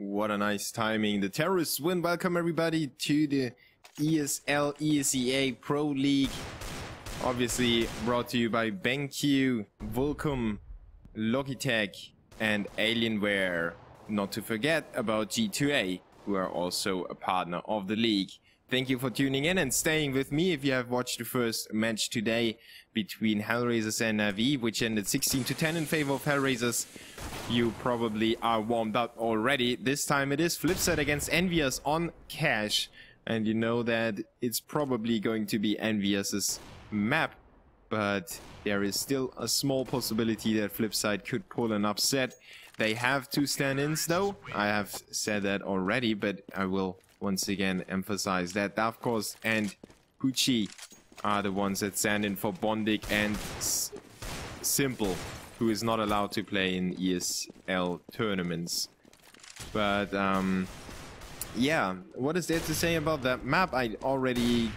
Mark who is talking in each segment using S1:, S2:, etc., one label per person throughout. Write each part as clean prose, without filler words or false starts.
S1: What a nice timing. The terrorists win. Welcome everybody to the ESL ESEA Pro League. Obviously brought to you by BenQ, Vulcum, Logitech and Alienware. Not to forget about G2A, who are also a partner of the league. Thank you for tuning in and staying with me. If you have watched the first match today between Hellraisers and Navi, which ended 16-10 in favor of Hellraisers, you probably are warmed up already. This time it is flipsid against envyus on cash, and you know that it's probably going to be envyus's map, but there is still a small possibility that flipsid could pull an upset. They have two stand-ins though. I have said that already, but I will once again emphasize that Davkos and Pucci are the ones that stand in for Bondik and Simple, who is not allowed to play in ESL tournaments. But yeah, what is there to say about that map? I already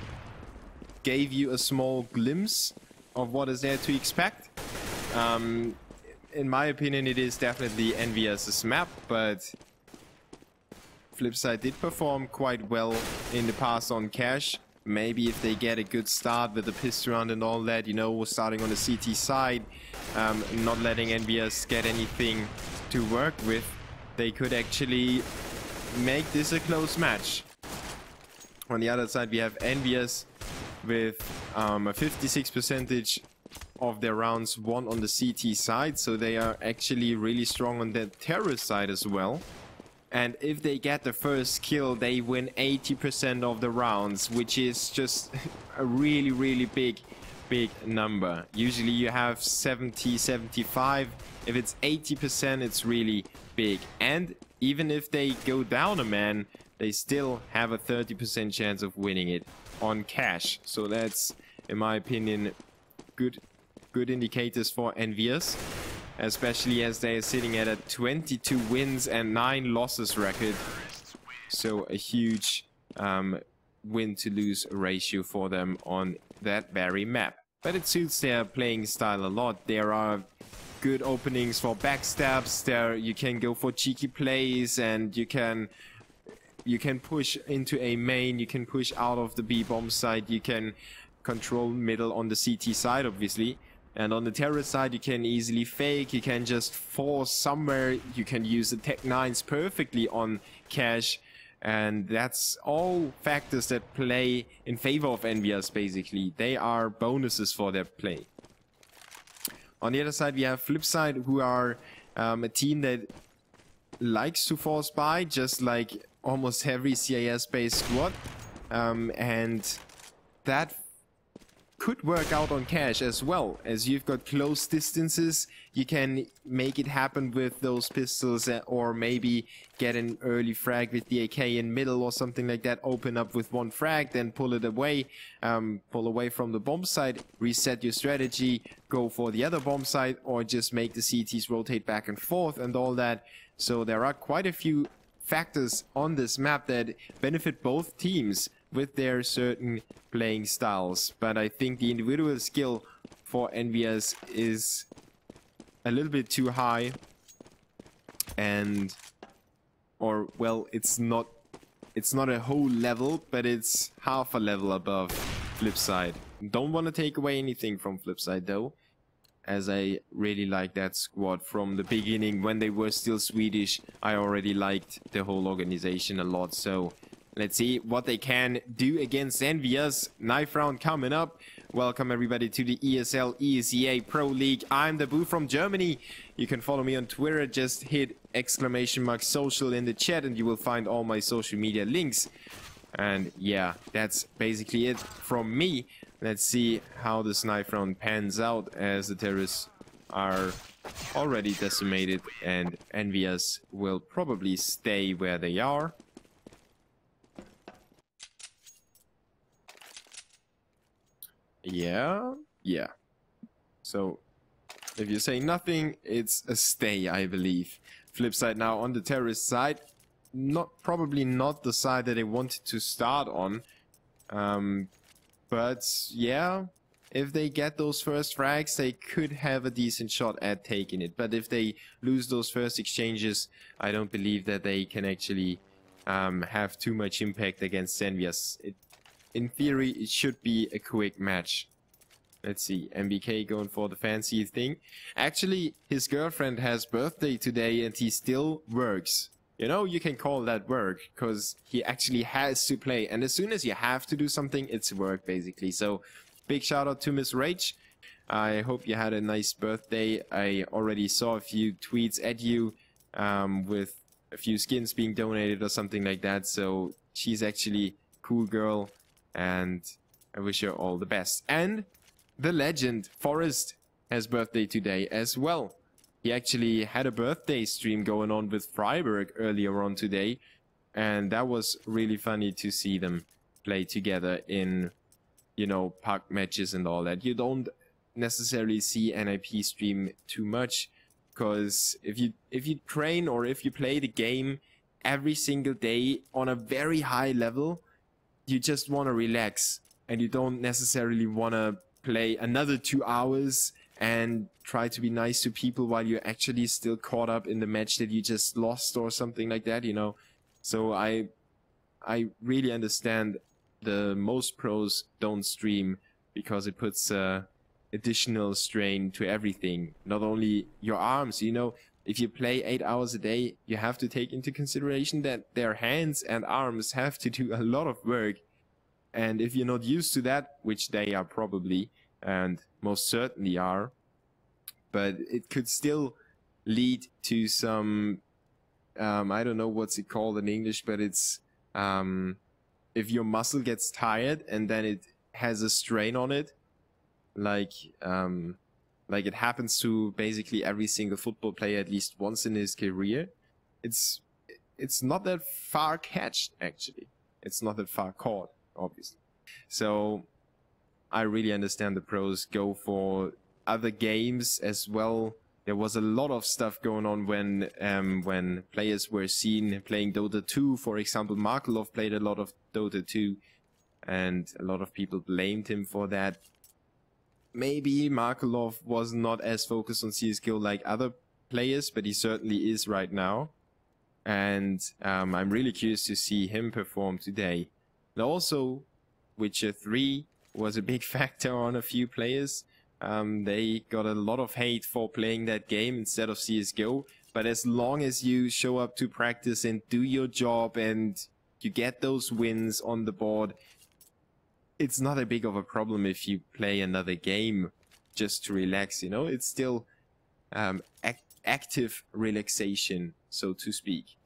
S1: gave you a small glimpse of what is there to expect. In my opinion, it is definitely envyus's map, but flipsid did perform quite well in the past on cash. Maybe if they get a good start with the pistol round and all that, you know, starting on the CT side, not letting envyus get anything to work with, they could actually make this a close match. On the other side, we have envyus with a 56% of their rounds won on the CT side, so they are actually really strong on the terrorist side as well. And if they get the first kill, they win 80% of the rounds, which is just a really big number. Usually you have 70, 75. If it's 80%, it's really big. And even if they go down a man, they still have a 30% chance of winning it on cash. So that's, in my opinion, good indicators for envyus, especially as they are sitting at a 22 wins and 9 losses record. So a huge win to lose ratio for them on that very map. But it suits their playing style a lot. There are good openings for backstabs. There you can go for cheeky plays, and you can push into a main, you can push out of the B bomb side, you can control middle on the CT side obviously. And on the terrorist side, you can easily fake, you can just force somewhere, you can use the Tech 9s perfectly on cash. And that's all factors that play in favor of envyus basically. They are bonuses for their play. On the other side, we have flipsid, who are a team that likes to force buy, just like almost every CIS-based squad. And that could work out on cash as well, as you've got close distances. You can make it happen with those pistols, or maybe get an early frag with the AK in middle or something like that, open up with one frag, then pull it away, pull away from the bomb site, reset your strategy, go for the other bomb site, or just make the CTs rotate back and forth and all that. So there are quite a few factors on this map that benefit both teams with their certain playing styles. But I think the individual skill for envyus is a little bit too high, and well, it's not a whole level, but it's half a level above flipsid. Don't want to take away anything from flipsid though, as I really like that squad from the beginning. When they were still Swedish, I already liked the whole organization a lot. So let's see what they can do against envyus. Knife round coming up. Welcome everybody to the ESL ESEA Pro League. I'm the Boo from Germany. You can follow me on Twitter. Just hit !social in the chat and you will find all my social media links. And yeah, that's basically it from me. Let's see how this knife round pans out, as the terrorists are already decimated and envyus will probably stay where they are. Yeah. So if you say nothing, it's a stay, I believe. Flipsid now on the terrorist side. Probably not the side that they wanted to start on. But yeah, if they get those first frags, they could have a decent shot at taking it. But if they lose those first exchanges, I don't believe that they can actually have too much impact against envyus. In theory, it should be a quick match. Let's see, MBK going for the fancy thing. Actually, his girlfriend has birthday today and he still works. You know, you can call that work, because he actually has to play. And as soon as you have to do something, it's work, basically. So, big shout out to Miss Rach. I hope you had a nice birthday. I already saw a few tweets at you with a few skins being donated or something like that. So, she's actually a cool girl. And I wish her all the best. And the legend, Forrest, has birthday today as well. He actually had a birthday stream going on with Freiburg earlier on today. And that was really funny to see them play together in, you know, park matches and all that. You don't necessarily see NIP stream too much, because if you train or if you play the game every single day on a very high level, you just want to relax and you don't necessarily want to play another 2 hours and try to be nice to people while you're actually still caught up in the match that you just lost or something like that, you know. So I really understand the most pros don't stream, because it puts additional strain to everything, not only your arms. You know, if you play 8 hours a day, you have to take into consideration that their hands and arms have to do a lot of work. And if you're not used to that, which they are probably, and most certainly are, but it could still lead to some, I don't know what's it called in English, but it's, if your muscle gets tired and then it has a strain on it, like it happens to basically every single football player at least once in his career. It's not that far catched, actually. It's not that far caught, obviously. So I really understand the pros go for other games as well. There was a lot of stuff going on when players were seen playing Dota 2. For example, Markelov played a lot of Dota 2, and a lot of people blamed him for that. Maybe Markelov was not as focused on CSGO like other players, but he certainly is right now. And I'm really curious to see him perform today. And also, Witcher 3 was a big factor on a few players. They got a lot of hate for playing that game instead of CSGO. But as long as you show up to practice and do your job and you get those wins on the board, it's not a big of a problem if you play another game just to relax, you know? It's still active relaxation, so to speak.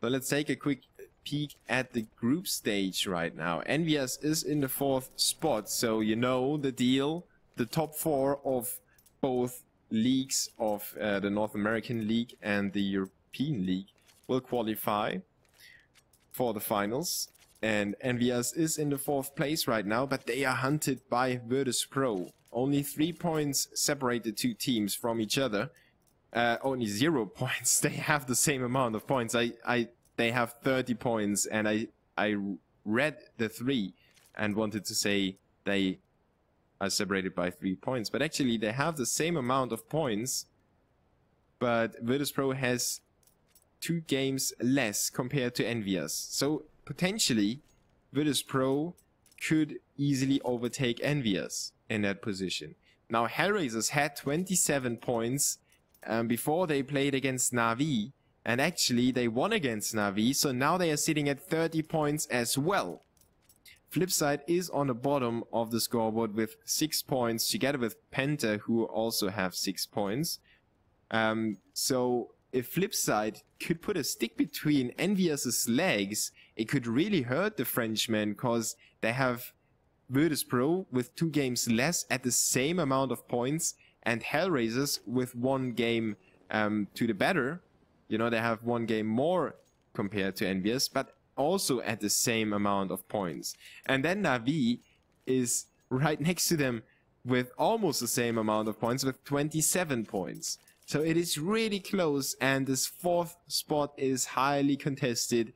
S1: So let's take a quick peek at the group stage right now. envyus is in the 4th spot, so you know the deal. The top 4 of both leagues of the North American League and the European League will qualify for the finals. And envyus is in the 4th place right now, but they are hunted by Virtus Pro. Only 3 points separate the two teams from each other. Only 0 points. They have the same amount of points. They have 30 points, and I read the 3 and wanted to say they are separated by 3 points. But actually, they have the same amount of points, but Virtus Pro has 2 games less compared to envyus. So potentially, Virtus Pro could easily overtake envyus in that position. Now, Hellraisers had 27 points before they played against Na'Vi. And actually, they won against Na'Vi, so now they are sitting at 30 points as well. Flipside is on the bottom of the scoreboard with 6 points, together with Penta, who also have 6 points. So if Flipside could put a stick between envyus's legs, it could really hurt the Frenchmen, because they have Virtus Pro with 2 games less at the same amount of points, and Hellraisers with 1 game to the better. You know, they have 1 game more compared to envyus, but also at the same amount of points. And then Na'Vi is right next to them with almost the same amount of points, with 27 points. So it is really close, and this 4th spot is highly contested.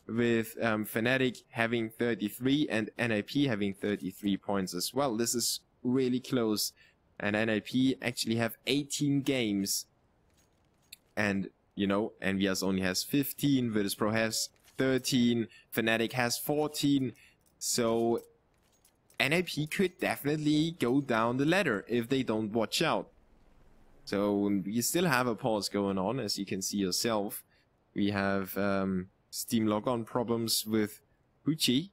S1: with Fnatic having 33 and NIP having 33 points as well. This is really close. And NIP actually have 18 games. And, you know, envyus only has 15, Virtus.pro has 13, Fnatic has 14. So NIP could definitely go down the ladder if they don't watch out. So we still have a pause going on, as you can see yourself. We have Steam logon problems with Pucci.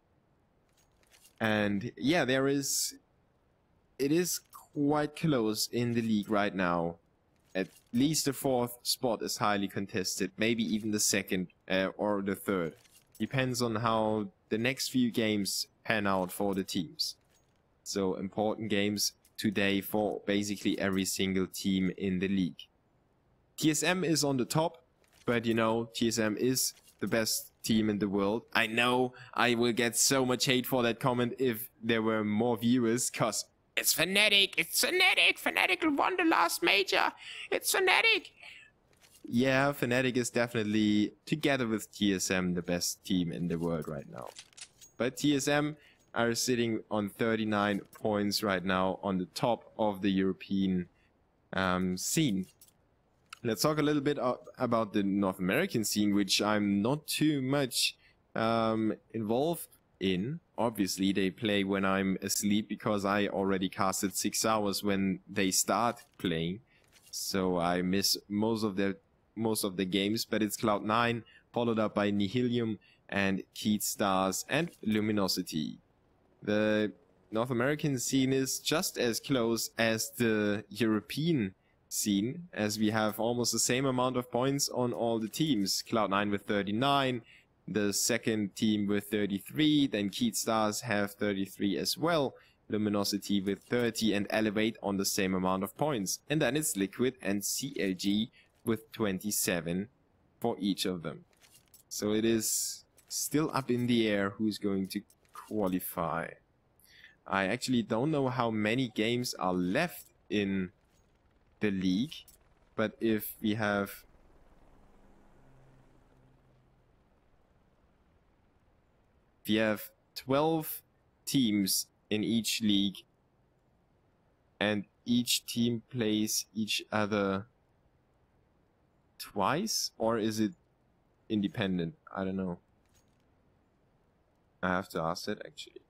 S1: And yeah, it is quite close in the league right now. At least the 4th spot is highly contested, maybe even the 2nd or the 3rd. Depends on how the next few games pan out for the teams. So important games today for basically every single team in the league. TSM is on the top, but you know, TSM is the best team in the world. I know I will get so much hate for that comment if there were more viewers, cause it's Fnatic, Fnatic won the last major, it's Fnatic. Yeah, Fnatic is definitely, together with TSM, the best team in the world right now. But TSM are sitting on 39 points right now on the top of the European scene. Let's talk a little bit about the North American scene, which I'm not too much involved in. Obviously, they play when I'm asleep because I already casted 6 hours when they start playing. So I miss most of the games, but it's Cloud9, followed up by Nihilium and Keat Stars and Luminosity. The North American scene is just as close as the European scene, as we have almost the same amount of points on all the teams. Cloud9 with 39, the second team with 33, then Keat Stars have 33 as well, Luminosity with 30, and Elevate on the same amount of points. And then it's Liquid and CLG with 27 for each of them. So it is still up in the air who's going to qualify. I actually don't know how many games are left in the league, but if we have if you have 12 teams in each league and each team plays each other twice, or is it independent? I don't know. I have to ask that actually.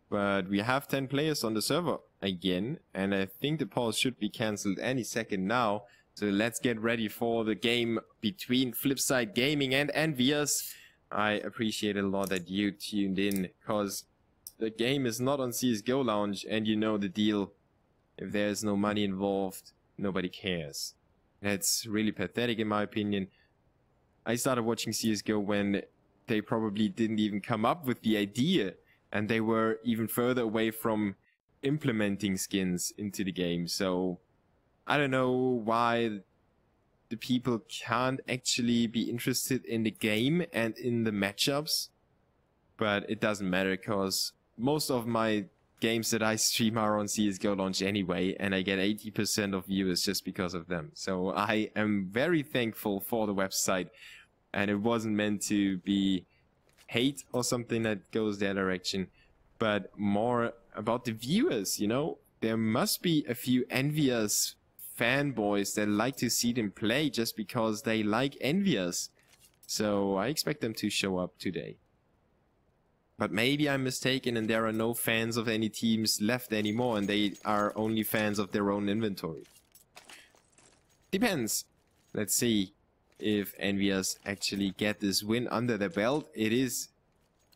S1: But we have 10 players on the server again, and I think the pause should be cancelled any second now. So let's get ready for the game between Flipside Gaming and envyus. I appreciate a lot that you tuned in, because the game is not on CSGO Lounge, and you know the deal. If there's no money involved, nobody cares. That's really pathetic in my opinion. I started watching CSGO when they probably didn't even come up with the idea, and they were even further away from implementing skins into the game. So I don't know why the people can't actually be interested in the game and in the matchups, but it doesn't matter, because most of my games that I stream are on CSGO Launch anyway, and I get 80% of viewers just because of them. So I am very thankful for the website, and it wasn't meant to be hate or something that goes that direction, but more about the viewers, you know? There must be a few envyus fanboys that like to see them play just because they like envyus. So I expect them to show up today. But maybe I'm mistaken and there are no fans of any teams left anymore, and they are only fans of their own inventory. Depends. Let's see if envyus actually get this win under their belt. It is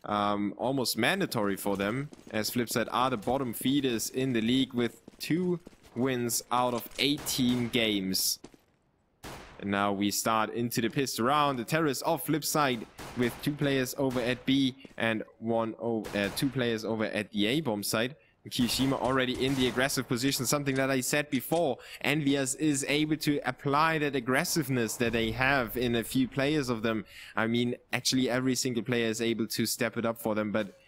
S1: almost mandatory for them, as Flipside are the bottom feeders in the league with 2 wins out of 18 games. And now we start into the pistol round. The terrorists of Flipside with 2 players over at B and 2 players over at the A bomb site. Kishima already in the aggressive position, something that I said before. envyus is able to apply that aggressiveness that they have in a few players of them. I mean, actually every single player is able to step it up for them, but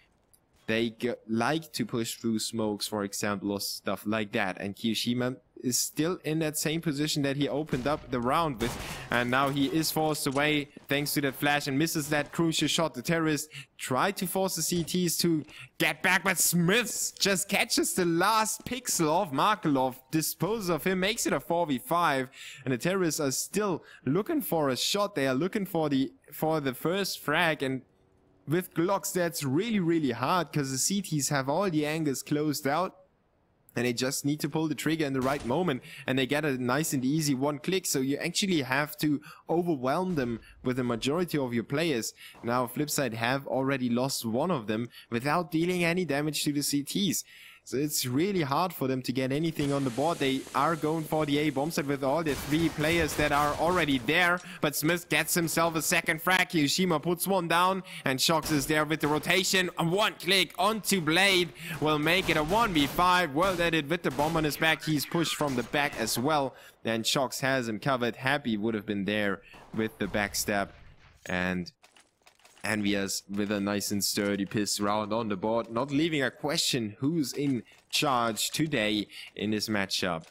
S1: they like to push through smokes, for example, or stuff like that. And Kishima is still in that same position that he opened up the round with. And now he is forced away thanks to that flash and misses that crucial shot. The terrorist tried to force the CTs to get back, but Smith just catches the last pixel of Markelov, disposes of him, makes it a 4v5. And the terrorists are still looking for a shot. They are looking for the first frag, and with Glocks that's really hard because the CTs have all the angles closed out. And they just need to pull the trigger in the right moment, and they get a nice and easy one click. So you actually have to overwhelm them with the majority of your players. Now flipsid have already lost one of them without dealing any damage to the CTs. So it's really hard for them to get anything on the board. They are going for the A bomb site with all the 3 players that are already there. But Smith gets himself a second frag. Hiroshima puts one down, and Shox is there with the rotation. One click onto Blade will make it a 1v5. Well, that it with the bomb on his back. He's pushed from the back as well. And Shox has him covered. Happy would have been there with the backstab. And envyus with a nice and sturdy piss round on the board, not leaving a question who's in charge today in this matchup.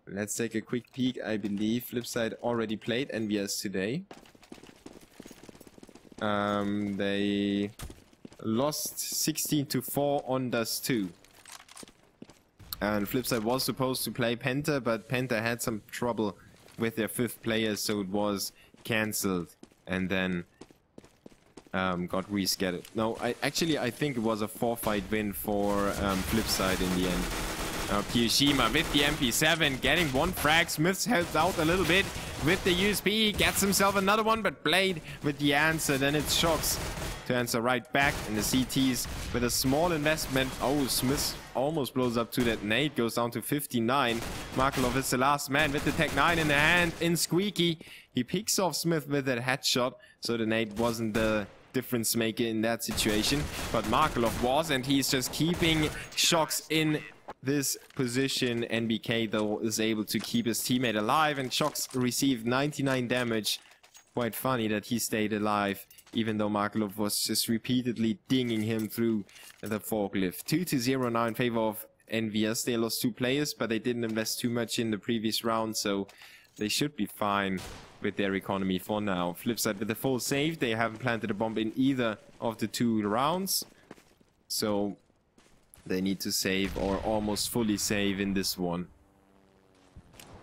S1: Let's take a quick peek. I believe flipsid already played envyus today. They lost 16-4 on Dust 2. And flipsid was supposed to play Penta, but Penta had some trouble with their 5th player, so it was cancelled. And then got rescheduled. No, I think it was a 4-fight win for flipsid in the end. Kiyoshima with the MP7 getting 1 frag. Smith's helped out a little bit with the USP. Gets himself another one, but Blade with the answer. Then it's Shox to answer right back. And the CTs with a small investment. Oh, Smith almost blows up to that nade. Goes down to 59. Markelov is the last man with the Tech 9 in the hand. In Squeaky. He picks off Smith with that headshot. So the nade wasn't the difference maker in that situation. But Markelov was. And he's just keeping Shox in this position. NBK though is able to keep his teammate alive. And Shox received 99 damage. Quite funny that he stayed alive, even though Markelov was just repeatedly dinging him through the forklift. 2-0 now in favor of envyus. They lost 2 players, but they didn't invest too much in the previous round, so they should be fine with their economy for now. Flipsid with a full save. They haven't planted a bomb in either of the 2 rounds, so they need to save or almost fully save in this one.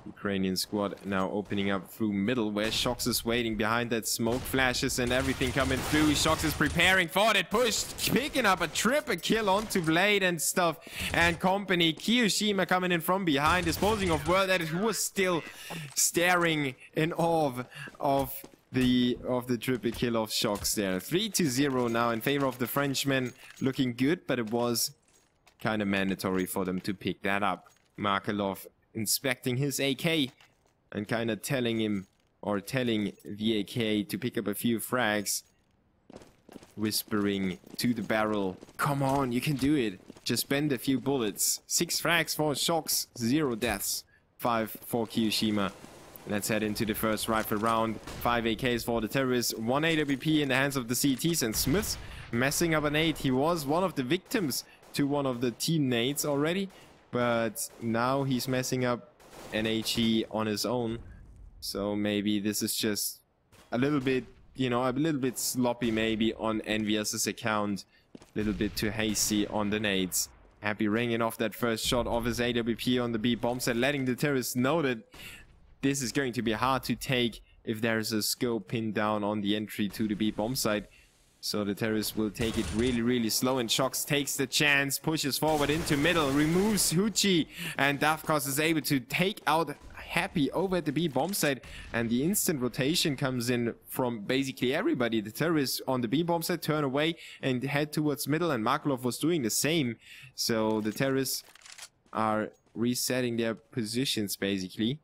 S1: Ukrainian squad now opening up through middle, where Shox is waiting behind that smoke, flashes and everything coming through. Shox is preparing for that push, picking up a triple kill onto Blade and stuff and company. Kiyoshima coming in from behind, disposing of World Edit, who was still staring in awe of the triple kill of Shox there. 3-0 now in favor of the Frenchman. Looking good, but it was kind of mandatory for them to pick that up. Markelov inspecting his AK and kind of telling him, or telling the AK to pick up a few frags, whispering to the barrel, come on, you can do it, just spend a few bullets. 6 frags for Shox, 0 deaths, 5 for Kiyoshima. Let's head into the first rifle round. 5 AKs for the terrorists, 1 AWP in the hands of the CTs, and Smith messing up an 8. He was one of the victims to one of the team nades already, but now he's messing up an HE on his own. So maybe this is just a little bit, you know, a little bit sloppy maybe on envyus's account. A little bit too hasty on the nades. Happy ringing off that first shot of his AWP on the B bomb set, letting the terrorists know that this is going to be hard to take if there's a scope pinned down on the entry to the B bomb site. So the terrorists will take it really slow, and Shox takes the chance, pushes forward into middle, removes Huchi, and Dafkos is able to take out Happy over at the B bomb site, and the instant rotation comes in from basically everybody. The terrorists on the B bomb site turn away and head towards middle, and Markelov was doing the same. So the terrorists are resetting their positions basically.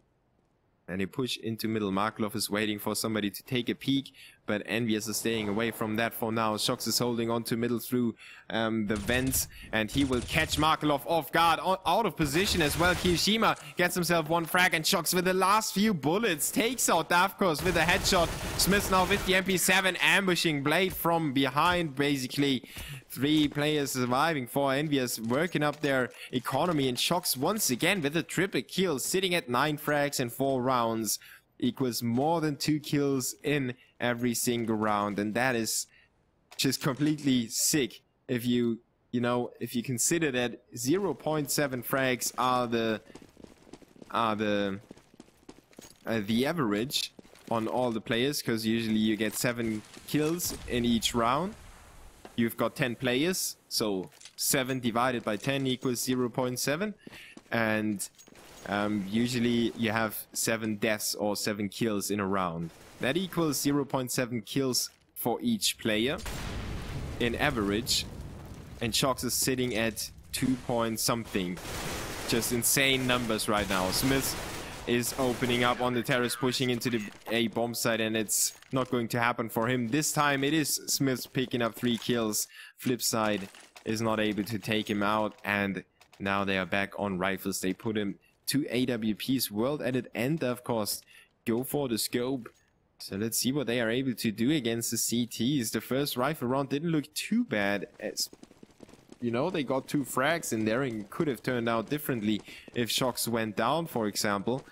S1: And they push into middle. Markelov is waiting for somebody to take a peek, but envyus is staying away from that for now. Shox is holding on to middle through the vents, and he will catch Markelov off guard, out of position as well. Kiyoshima gets himself 1 frag, and Shox with the last few bullets takes out Dafkos with a headshot. Smith now with the MP7 ambushing Blade from behind, basically 3 players surviving for envyus, working up their economy, and Shox once again with a triple kill, sitting at 9 frags in 4 rounds, equals more than 2 kills in every single round, and that is just completely sick. If you if you consider that 0.7 frags are the average on all the players, because usually you get 7 kills in each round. You've got 10 players, so 7 divided by 10 equals 0.7, and usually you have 7 deaths or 7 kills in a round. That equals 0.7 kills for each player in average, and Shox is sitting at 2 point something. Just insane numbers right now. Smith is opening up on the terrace, pushing into the A bomb site, and it's not going to happen for him. This time it is Smith picking up 3 kills. flipsid is not able to take him out, and now they are back on rifles. They put him to AWP's world edit and of course go for the scope. So let's see what they are able to do against the CTs. The first rifle round didn't look too bad, as they got 2 frags in there, and could have turned out differently if Shox went down, for example.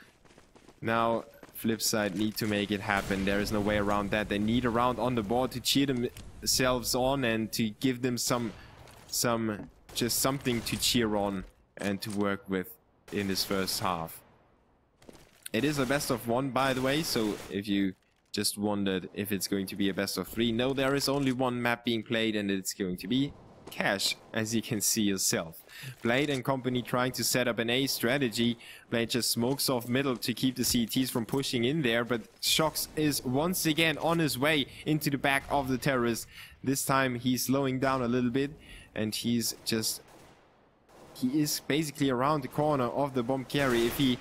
S1: Now flipsid need to make it happen. There is no way around that. They need a round on the board to cheer themselves on and to give them just something to cheer on and to work with in this first half. It is a best of 1, by the way, so if you just wondered if it's going to be a best of 3, no, there is only 1 map being played, and it's going to be Cash, as you can see yourself. Blade and company trying to set up an A strategy. Blade just smokes off middle to keep the CTs from pushing in there, but Shox is once again on his way into the back of the terrace. This time he's slowing down a little bit, and he is basically around the corner of the bomb carry. If he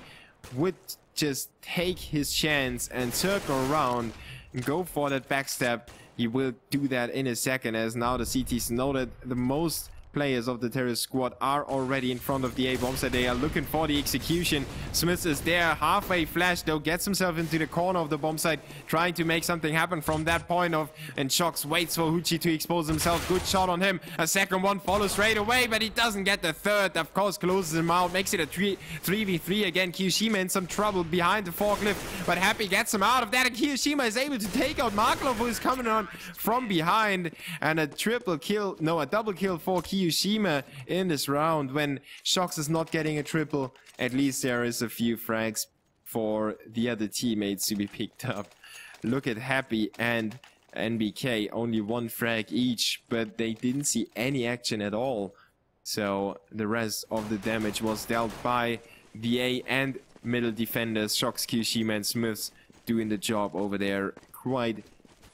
S1: would just take his chance and circle around and go for that backstab, he will do that in a second, as now the CTs know that the most players of the terrorist squad are already in front of the A bomb, so they are looking for the execution. Smith is there, halfway flash though, gets himself into the corner of the bomb site, trying to make something happen from that point of, and Shox waits for Hoochie to expose himself. Good shot on him. A second one follows straight away, but he doesn't get the third. Of course, closes him out, makes it a 3v3 again. Kiyoshima in some trouble behind the forklift, but Happy gets him out of that, and Kiyoshima is able to take out Marklov, who is coming on from behind, and a double kill for Kiyoshima in this round. When Shox is not getting a triple, at least there is a few frags for the other teammates to be picked up. Look at Happy and NBK, only 1 frag each, but they didn't see any action at all. So the rest of the damage was dealt by the A and middle defenders. Shox, Kiyoshima and Smiths doing the job over there quite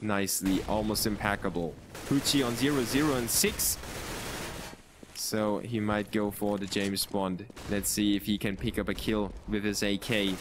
S1: nicely, almost impeccable. Hoochie on 0-0 and 6. So he might go for the James Bond. Let's see if he can pick up a kill with his AK.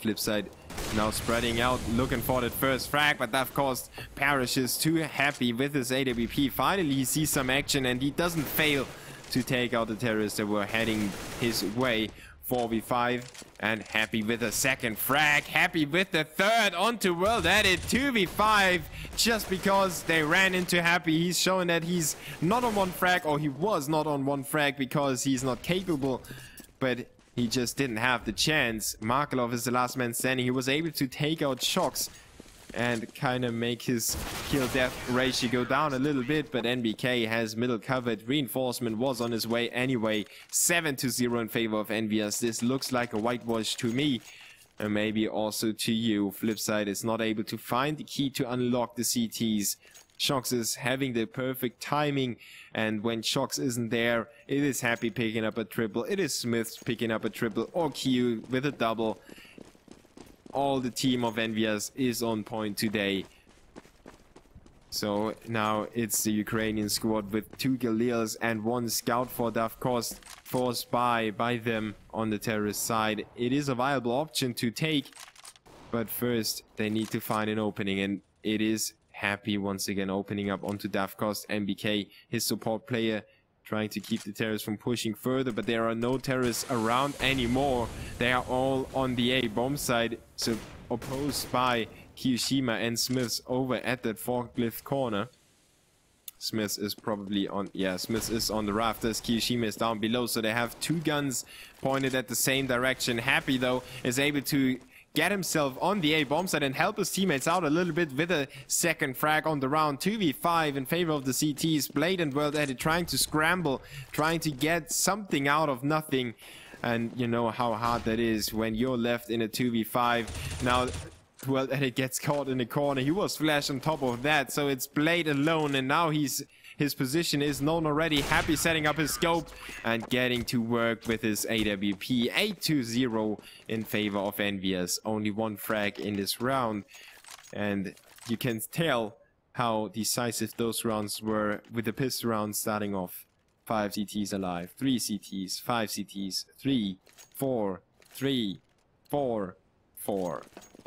S1: flipsid now spreading out, looking for that first frag, but of course perishes. Too happy with his AWP. Finally he sees some action, and he doesn't fail to take out the terrorists that were heading his way. 4v5, and Happy with a second frag, Happy with the third onto world edit. 2v5 just because they ran into Happy. He's showing that he's not on 1 frag, or he was not on 1 frag because he's not capable, but he just didn't have the chance. Markelov is the last man standing. He was able to take out Shox and kind of make his kill-death ratio go down a little bit, but NBK has middle covered. Reinforcement was on his way anyway. 7-0 in favor of envyus. This looks like a whitewash to me, and maybe also to you. flipsid is not able to find the key to unlock the CTs. Shox is having the perfect timing, and when Shox isn't there, it is Happy picking up a triple, it is Smith picking up a triple, or Q with a double. All the team of envyus is on point today. So now it's the Ukrainian squad with 2 Galils and 1 scout for of course forced by them on the terrorist side. It is a viable option to take, but first they need to find an opening, and it is Happy once again opening up onto Dafcost. MBK, his support player, trying to keep the terrorists from pushing further, but there are no terrorists around anymore. They are all on the A bomb side, so opposed by Kiyoshima and Smiths over at that forklift corner. Smith is probably on, yeah, Smith is on the rafters. Kiyoshima is down below, so they have two guns pointed at the same direction. Happy, though, is able to get himself on the A bomb site and help his teammates out a little bit with a second frag on the round. 2v5 in favor of the CTs. Blade and World Edit trying to scramble, trying to get something out of nothing. And you know how hard that is when you're left in a 2v5. Now, World Edit gets caught in the corner. He was flashed on top of that, so it's Blade alone, and now his position is known already. Happy setting up his scope and getting to work with his AWP. 8-0 in favor of envyus. Only one frag in this round, and you can tell how decisive those rounds were with the pistol round starting off. 5 CTs alive, 3 CTs, 5 CTs, 3, 4, 3, 4, 4.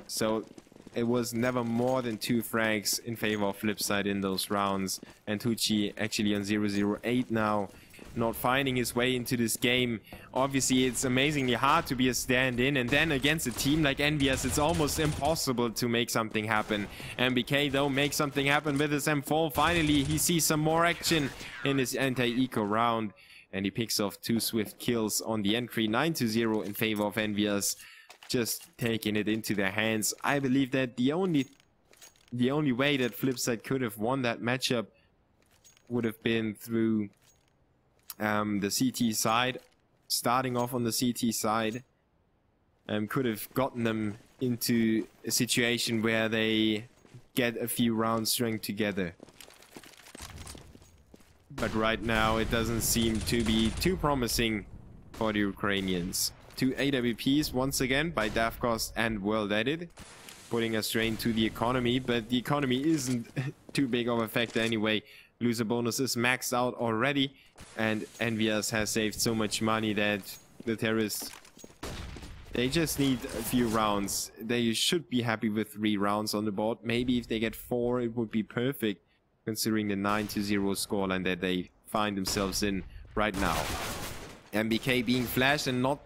S1: So it was never more than 2 frags in favor of flipsid in those rounds. And Huchi actually on 0-0-8 now, not finding his way into this game. Obviously, it's amazingly hard to be a stand-in, and then against a team like envyus, it's almost impossible to make something happen. MBK, though, makes something happen with his M4. Finally, he sees some more action in his anti-eco round, and he picks off 2 swift kills on the entry. 9-0 in favor of envyus. Just taking it into their hands. I believe that the only way that flipsid could have won that matchup would have been through the CT side, starting off on the CT side. Could have gotten them into a situation where they get a few rounds strung together. But right now it doesn't seem to be too promising for the Ukrainians. 2 AWPs once again by Dafcost and World Edit, putting a strain to the economy, but the economy isn't too big of a factor anyway. Loser bonus is maxed out already, and envyus has saved so much money that the terrorists, they just need a few rounds. They should be happy with 3 rounds on the board. Maybe if they get 4, it would be perfect, considering the 9-0 scoreline that they find themselves in right now. MBK being flashed and not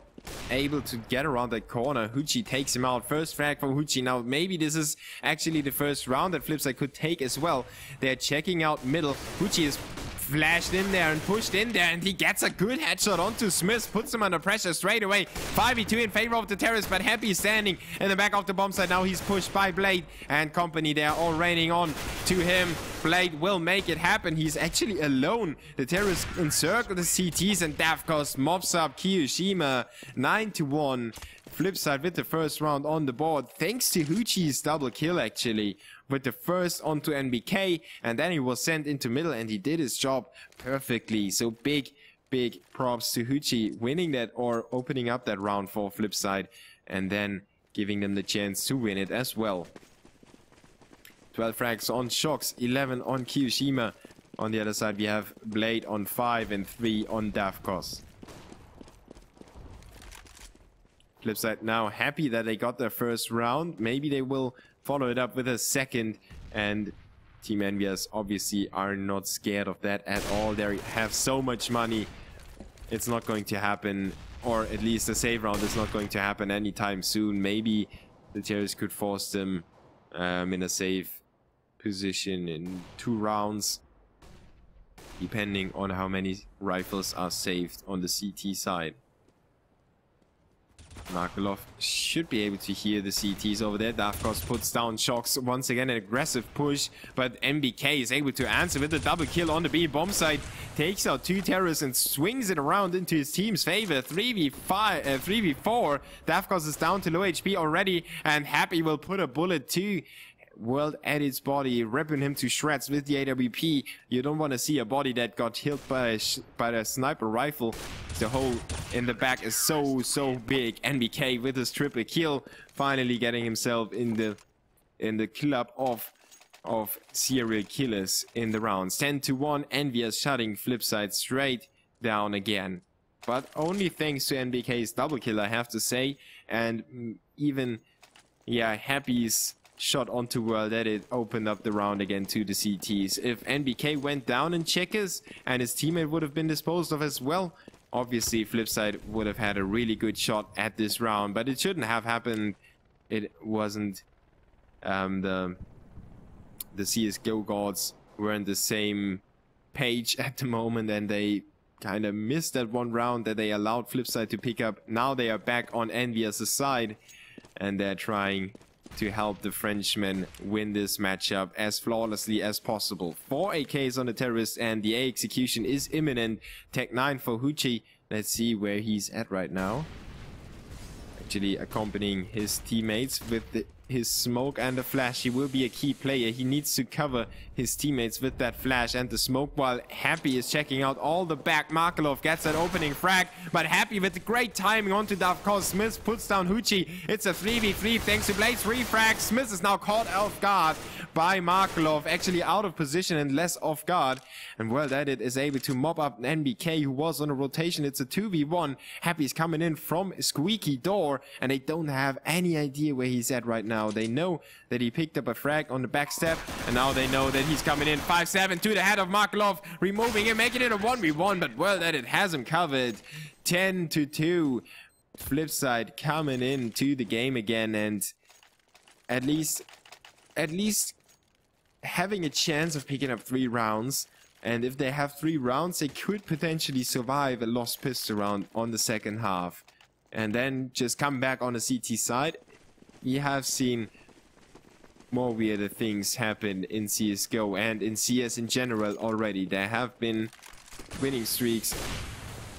S1: able to get around that corner. Huchi takes him out. First frag from Huchi. Now maybe this is actually the first round that flipsid could take as well. They're checking out middle. Huchi is flashed in there and pushed in there, and he gets a good headshot onto Smith, puts him under pressure straight away. 5v2 in favor of the terrorists, but Happy standing in the back of the bomb site. Now he's pushed by Blade and company. They're all raining on to him. Blade will make it happen. He's actually alone. The terrorists encircle the CTs, and Dafcost mobs up Kiyoshima. 9-1. Flipsid with the first round on the board, thanks to Huchi's double kill actually, with the first onto NBK, and then he was sent into middle, and he did his job perfectly. So big props to Huchi winning that, or opening up that round for flipsid, and then giving them the chance to win it as well. 12 frags on Shocks, 11 on Kiyoshima. On the other side we have Blade on 5 and 3 on Dafcost. Flipsid now happy that they got their first round. Maybe they will follow it up with a second, and Team envyus obviously are not scared of that at all. They have so much money. It's not going to happen, or at least the save round is not going to happen anytime soon. Maybe the terrorists could force them in a safe position in 2 rounds, depending on how many rifles are saved on the CT side. Markelov should be able to hear the CTs over there. Dafcost puts down Shocks. Once again, an aggressive push, but MBK is able to answer with a double kill on the B bomb site. Takes out 2 terrorists and swings it around into his team's favor. 3v4. Dafcost is down to low HP already, and Happy will put a bullet to World Edit's body, ripping him to shreds with the AWP. You don't want to see a body that got hit by a sniper rifle. The hole in the back is so big. NBK with his triple kill, finally getting himself in the club of serial killers in the rounds. 10-1. envyus shutting flipsid straight down again, but only thanks to NBK's double kill, I have to say, and even Happy's shot onto World Edit opened up the round again to the CTs. If NBK went down in checkers and his teammate would have been disposed of as well, obviously flipsid would have had a really good shot at this round, but it shouldn't have happened. It wasn't the CSGO gods weren't the same page at the moment, and they kind of missed that one round that they allowed flipsid to pick up. Now they are back on envyus' side, and they're trying to help the Frenchmen win this matchup as flawlessly as possible. 4 AKs on the terrorist, and the A execution is imminent. Tech 9 for Huchi. Let's see where he's at right now. Actually accompanying his teammates with his smoke and the flash. He will be a key player. He needs to cover his teammates with that flash and the smoke, while Happy is checking out all the back. Markelov gets that opening frag, but Happy with the great timing onto Davkos. Smith puts down Huchi. It's a 3v3 thanks to Blade's 3 frags. Smith is now caught off guard by Markelov, actually out of position and less off guard. And well, that it is able to mop up NBK, who was on a rotation. It's a 2v1. Happy's coming in from Squeaky Door, and they don't have any idea where he's at right now. They know that he picked up a frag on the back step, and now they know that he's coming in 5-7 to the head of Markelov, removing him, making it a 1v1, but well, that it has him covered. 10-2. flipsid coming into the game again, and at least having a chance of picking up 3 rounds. And if they have 3 rounds, they could potentially survive a lost pistol round on the second half, and then just come back on the CT side. We have seen more weirder things happen in CSGO and in CS in general already. There have been winning streaks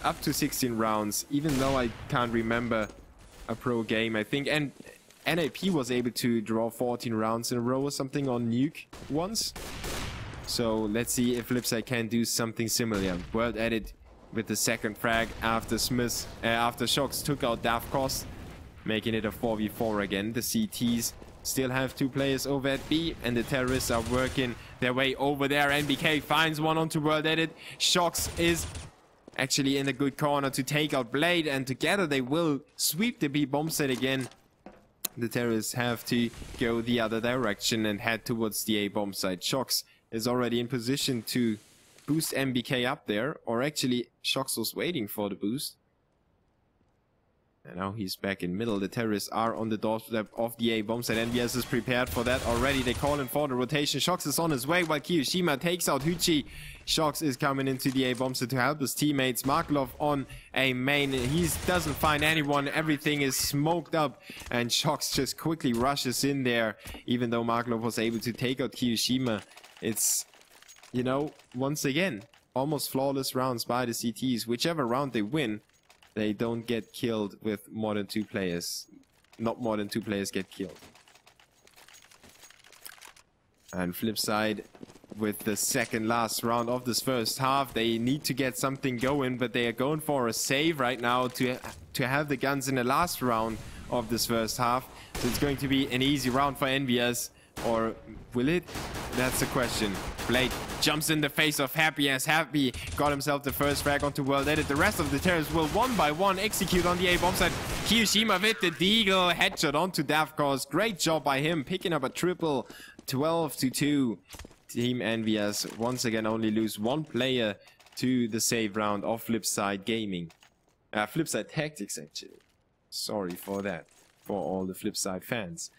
S1: up to 16 rounds, even though I can't remember a pro game. I think and NAP was able to draw 14 rounds in a row or something on Nuke once. So let's see if flipsid can do something similar. World Edit with the second frag after after Shocks took out Davkos, making it a 4v4 again. The CTs still have 2 players over at B, and the terrorists are working their way over there. NBK finds one onto World Edit. Shocks is actually in a good corner to take out Blade, and together they will sweep the B bomb set again. The terrorists have to go the other direction and head towards the A bomb site. Shocks is already in position to boost MBK up there, or actually Shocks was waiting for the boost. And now he's back in middle. The terrorists are on the doorstep of the A bomb site. envyus is prepared for that already. They call in for the rotation. Shocks is on his way while Kiyoshima takes out Huchi. Shocks is coming into the A bomb site to help his teammates. Markelov on a main. He doesn't find anyone. Everything is smoked up, and Shocks just quickly rushes in there. Even though Markelov was able to take out Kiyoshima, it's, you know, once again, almost flawless rounds by the CTs. Whichever round they win, they don't get killed with more than 2 players. Not more than 2 players get killed. And flipsid with the second last round of this first half. They need to get something going, but they are going for a save right now to have the guns in the last round of this first half. So it's going to be an easy round for envyus. Or will it? That's the question. Blade jumps in the face of Happy, as Happy got himself the first frag onto World Edit. The rest of the terrorists will one by one execute on the A bomb site. Kiyoshima with the deagle headshot onto Davkos. Great job by him, picking up a triple. 12-2. Team envyus once again only lose 1 player to the save round of flipsid gaming. Flipsid Tactics, actually. Sorry for that, for all the flipsid fans.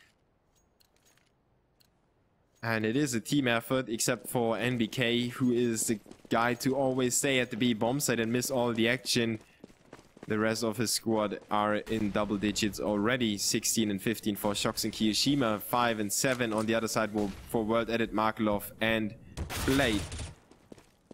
S1: And it is a team effort, except for NBK, who is the guy to always stay at the B bomb site and miss all the action. The rest of his squad are in double digits already. 16 and 15 for Shocks and Kiyoshima. 5 and 7 on the other side for World Edit, Markelov and Blade.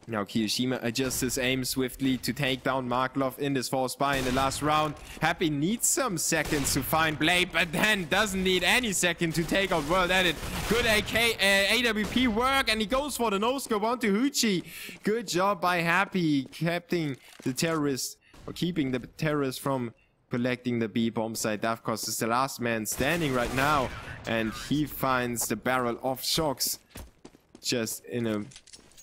S1: Now Kiyoshima adjusts his aim swiftly to take down Markelov in this false buy in the last round. Happy needs some seconds to find Blade, but then doesn't need any second to take out World Edit. Good AWP work, and he goes for the no-scope onto Huchi. Good job by Happy, keeping the terrorists from collecting the B bomb site. Davkos is the last man standing right now, and he finds the barrel of Shocks just in a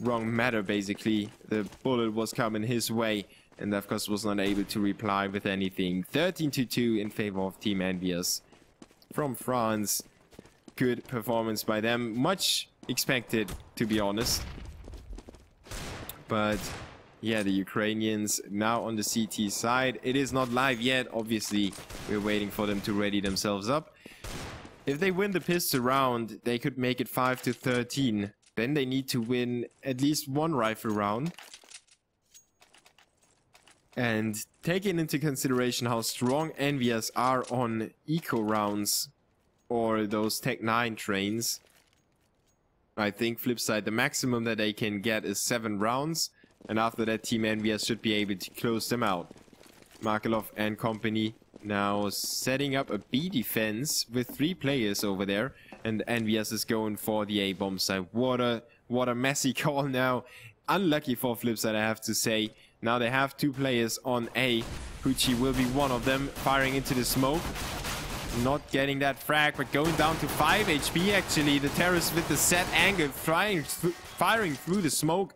S1: wrong matter, basically. The bullet was coming his way, and Davkos was not able to reply with anything. 13-2 in favor of Team envyus from France. Good performance by them. Much expected, to be honest. But yeah, the Ukrainians now on the CT side. It is not live yet, obviously. We're waiting for them to ready themselves up. If they win the pistol round, they could make it 5-13. then they need to win at least one rifle round. And taking into consideration how strong envyus are on eco rounds or those Tech 9 trains, I think flipside, the maximum that they can get is 7 rounds. And after that, Team envyus should be able to close them out. Markelov and company now setting up a B defense with 3 players over there. And envyus is going for the A bomb side. What a messy call now. Unlucky for flipside, I have to say. Now they have 2 players on A. Huchi will be one of them, firing into the smoke. Not getting that frag, but going down to 5 HP actually. The terrorist with the set angle, firing through the smoke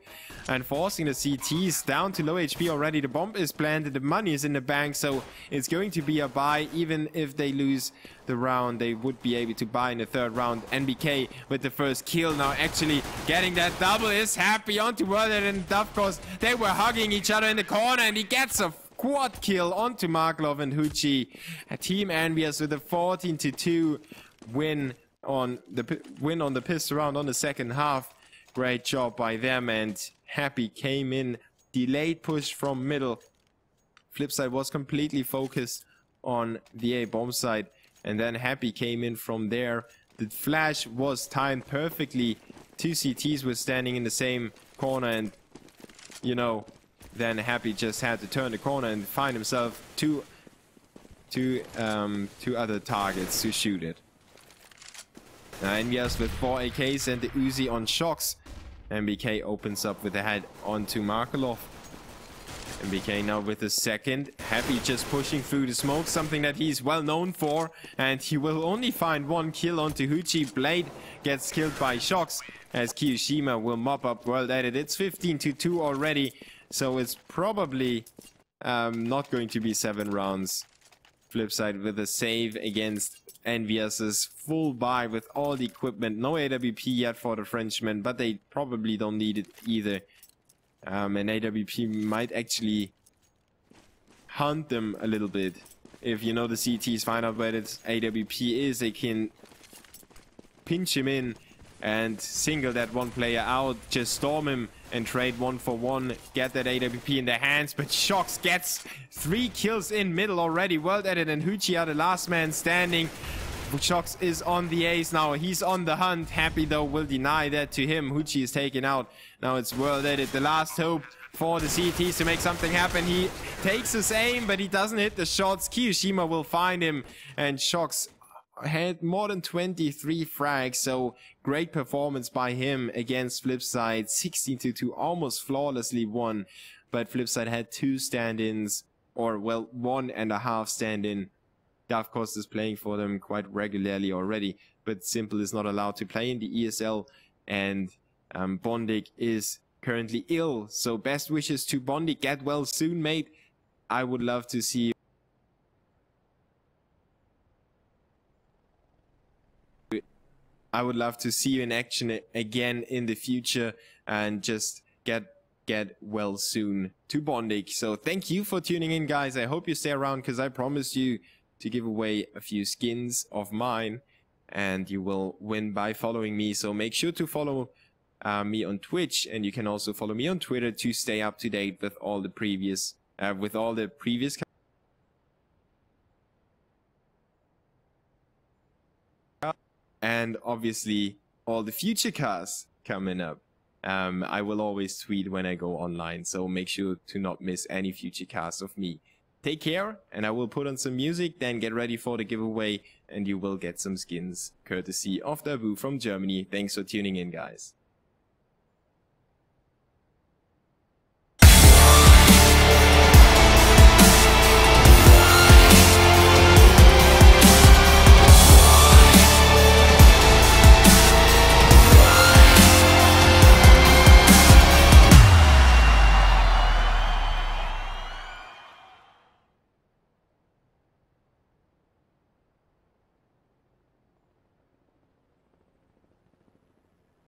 S1: and forcing the CTs down to low HP already. The bomb is planted, the money is in the bank, so it's going to be a buy. Even if they lose the round, they would be able to buy in the 3rd round. NBK with the first kill now, actually getting that double, is happy onto World and of course they were hugging each other in the corner, and he gets a quad kill onto Markelov and Huchi. Team envyus with a 14-2 win on the pistol round on the 2nd half. Great job by them, and Happy came in, delayed push from middle. Flipside was completely focused on the A bomb side, and then Happy came in from there. The flash was timed perfectly. 2 CTs were standing in the same corner, and you know, then Happy just had to turn the corner and find himself two other targets to shoot it. Now envyus with 4 AKs and the Uzi on shocks. MBK opens up with the head onto Markelov. MBK now with the 2nd. Happy just pushing through the smoke, something that he's well known for. And he will only find 1 kill onto Huchi. Blade gets killed by shocks as Kiyoshima will mop up World Edit. It's 15-2 already. So it's probably not going to be 7 rounds. Flipside with a save against envyus's full buy with all the equipment. No AWP yet for the Frenchman, but they probably don't need it either. And AWP might actually hunt them a little bit. If you know the CTs find out where its AWP is, they can pinch him in and single that one player out, just storm him and trade 1-for-1, get that AWP in their hands. But Shocks gets 3 kills in middle already. World Edit and Huchi are the last man standing. Shocks is on the ace now. He's on the hunt. Happy though will deny that to him. Huchi is taken out. Now it's World Edit, the last hope for the CTs to make something happen. He takes his aim, but he doesn't hit the shots. Kiyoshima will find him, and Shocks had more than 23 frags, so great performance by him against Flipside. 16-2, almost flawlessly won, but Flipside had 2 stand-ins, or well, 1.5 stand-in. Of course is playing for them quite regularly already, but Simple is not allowed to play in the ESL, and Bondik is currently ill, so best wishes to Bondik. Get well soon, mate. I would love to see you in action again in the future, and just get well soon to Bondik. So thank you for tuning in, guys. I hope you stay around, because I promised you to give away a few skins of mine, and you will win by following me. So make sure to follow me on Twitch, and you can also follow me on Twitter to stay up to date with all the previous and obviously all the future casts coming up. I will always tweet when I go online, so make sure to not miss any future casts of me. Take care, and I will put on some music, then get ready for the giveaway, and you will get some skins courtesy of Dabu from Germany. Thanks for tuning in, guys.